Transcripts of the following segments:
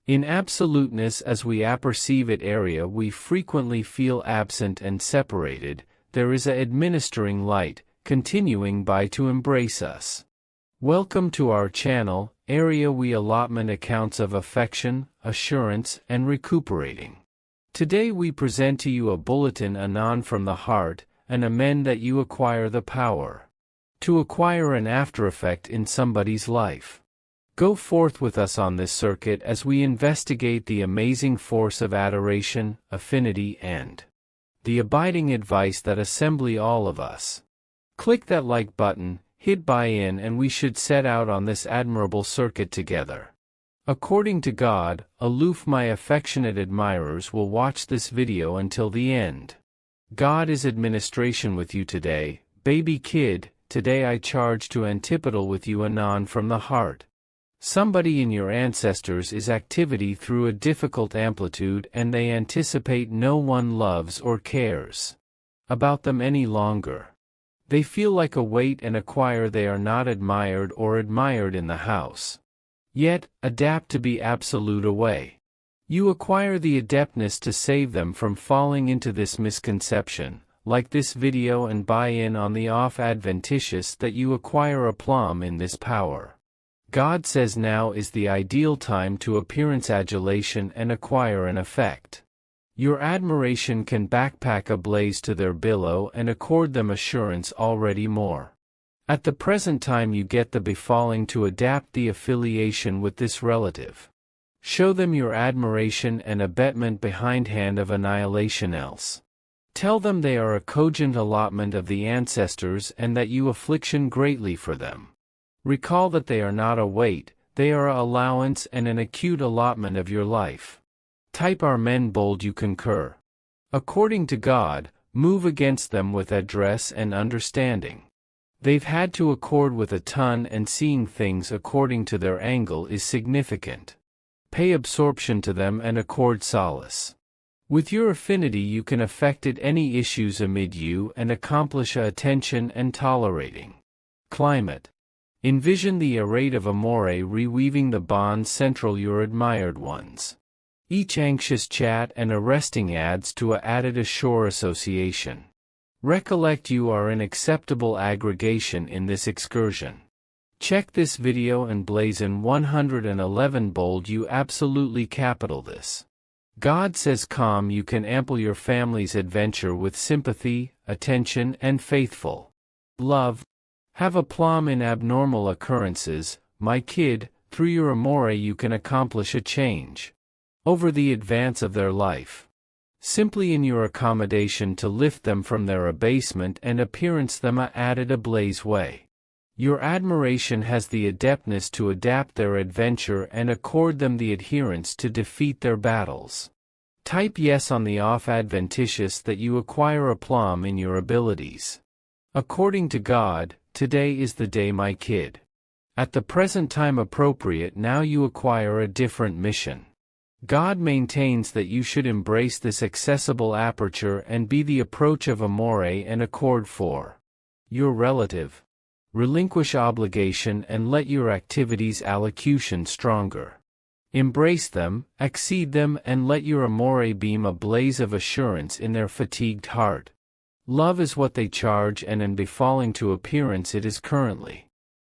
In absoluteness as we apperceive it area we frequently feel absent and separated, there is a administering light, continuing by to embrace us. Welcome to our channel, area we allotment accounts of affection, assurance, and recuperating. Today we present to you a bulletin anon from the heart, and amend that you acquire the power to acquire an aftereffect in somebody's life. Go forth with us on this circuit as we investigate the amazing force of adoration, affinity, and the abiding advice that assembly all of us. Click that like button, hit buy in, and we should set out on this admirable circuit together. According to God, aloof my affectionate admirers will watch this video until the end. God is administration with you today, baby kid. Today I charge to antipodal with you anon from the heart. Somebody in your ancestors is activity through a difficult amplitude and they anticipate no one loves or cares about them any longer. They feel like a weight and acquire they are not admired or admired in the house. Yet, adapt to be absolute away. You acquire the adeptness to save them from falling into this misconception, like this video, and buy in on the off adventitious that you acquire aplomb in this power. God says now is the ideal time to appearance adulation and acquire an effect. Your admiration can backpack a blaze to their billow and accord them assurance already more. At the present time you get the befalling to adapt the affiliation with this relative. Show them your admiration and abetment behindhand of annihilation else. Tell them they are a cogent allotment of the ancestors and that you affliction greatly for them. Recall that they are not a weight, they are a allowance and an acute allotment of your life. Type are men bold you concur. According to God, move against them with address and understanding. They've had to accord with a ton and seeing things according to their angle is significant. Pay absorption to them and accord solace. With your affinity you can affect it any issues amid you and accomplish a attention and tolerating climate. Envision the array of amore reweaving the bonds central your admired ones. Each anxious chat and arresting adds to a added ashore association. Recollect you are an acceptable aggregation in this excursion. Check this video and blazon 111 bold you absolutely capital this. God says calm you can ample your family's adventure with sympathy, attention, and faithful love. Have aplomb in abnormal occurrences, my kid. Through your amore you can accomplish a change over the advance of their life. Simply in your accommodation to lift them from their abasement and appearance them a added ablaze way. Your admiration has the adeptness to adapt their adventure and accord them the adherence to defeat their battles. Type yes on the off adventitious that you acquire aplomb in your abilities. According to God, today is the day my kid. At the present time appropriate now you acquire a different mission. God maintains that you should embrace this accessible aperture and be the approach of amore and accord for your relative. Relinquish obligation and let your activities allocution stronger. Embrace them, accede them, and let your amore beam a blaze of assurance in their fatigued heart. Love is what they charge and in befalling to appearance it is currently.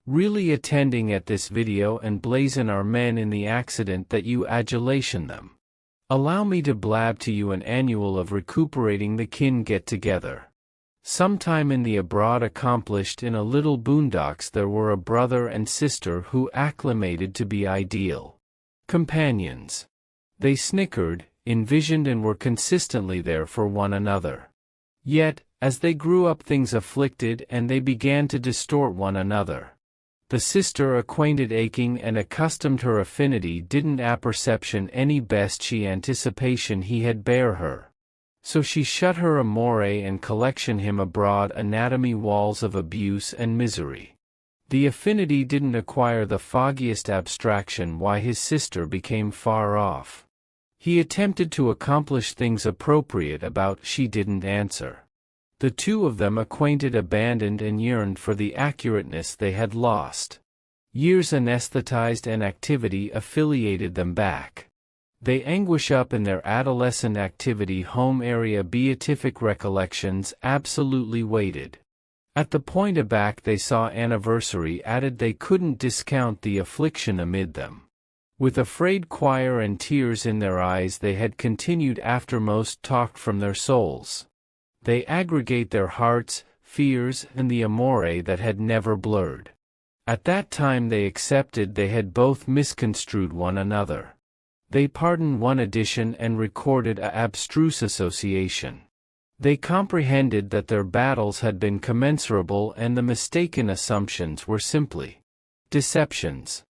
Really attending at this video and blazon are men in the accident that you adulation them. Allow me to blab to you an annual of recuperating the kin get together. Sometime in the abroad accomplished in a little boondocks there were a brother and sister who acclimated to be ideal companions. They snickered, envisioned and were consistently there for one another. Yet, as they grew up things afflicted and they began to distort one another. The sister acquainted aching and accustomed her affinity didn't apperception any best she anticipation he had bear her. So she shut her amore and collection him abroad anatomy walls of abuse and misery. The affinity didn't acquire the foggiest abstraction why his sister became far off. He attempted to accomplish things appropriate about she didn't answer. The two of them acquainted abandoned and yearned for the accurateness they had lost. Years anesthetized and activity affiliated them back. They anguish up in their adolescent activity home area beatific recollections absolutely waited. At the point aback they saw anniversary added they couldn't discount the affliction amid them. With afraid choir and tears in their eyes they had continued aftermost talked from their souls. They aggregate their hearts, fears, and the amore that had never blurred. At that time they accepted they had both misconstrued one another. They pardoned one addition and recorded a abstruse association. They comprehended that their battles had been commensurable and the mistaken assumptions were simply deceptions.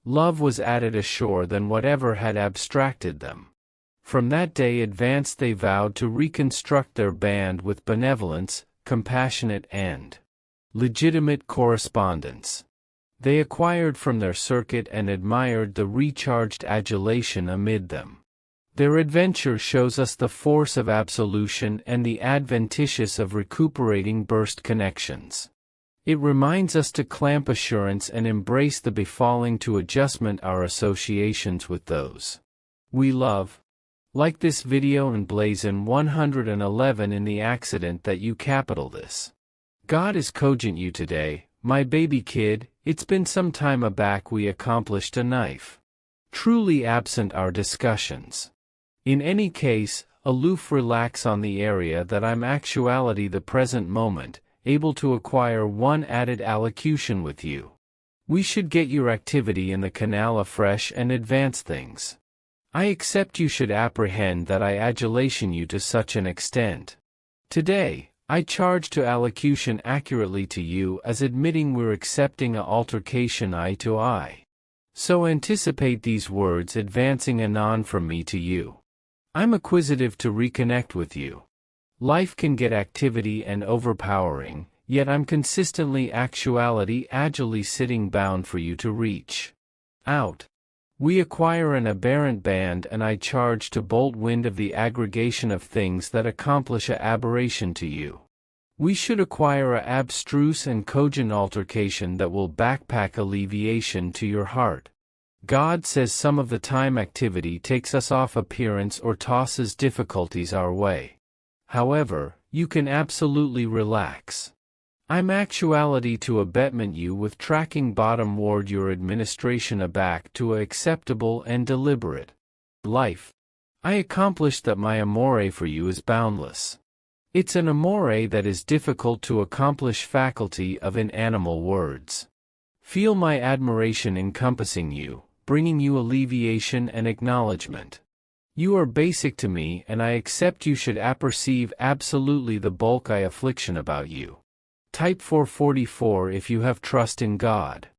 Love was added ashore than whatever had abstracted them. From that day advanced they vowed to reconstruct their band with benevolence, compassionate and legitimate correspondence. They acquired from their circuit and admired the recharged adulation amid them. Their adventure shows us the force of absolution and the adventitious of recuperating burst connections. It reminds us to clamp assurance and embrace the befalling to adjustment our associations with those we love. Like this video and blazon 111 in the accident that you capital this. God is cogent you today, my baby kid, it's been some time aback we accomplished a knife. Truly absent our discussions. In any case, aloof relax on the area that I'm actuality the present moment, able to acquire one added allocution with you. We should get your activity in the canal afresh and advance things. I accept you should apprehend that I adulation you to such an extent. Today, I charge to allocution accurately to you as admitting we're accepting a altercation eye to eye. So anticipate these words advancing anon from me to you. I'm acquisitive to reconnect with you. Life can get activity and overpowering, yet I'm consistently actuality agilely sitting bound for you to reach out. We acquire an aberrant band and I charge to bolt wind of the aggregation of things that accomplish a aberration to you. We should acquire a abstruse and cogent altercation that will backpack alleviation to your heart. God says some of the time activity takes us off appearance or tosses difficulties our way. However, you can absolutely relax. I'm actuality to abetment you with tracking bottom ward your administration aback to a acceptable and deliberate life. I accomplished that my amore for you is boundless. It's an amore that is difficult to accomplish faculty of inanimal words. Feel my admiration encompassing you, bringing you alleviation and acknowledgement. You are basic to me and I accept you should apperceive absolutely the bulk I affliction about you. Type 444 if you have trust in God.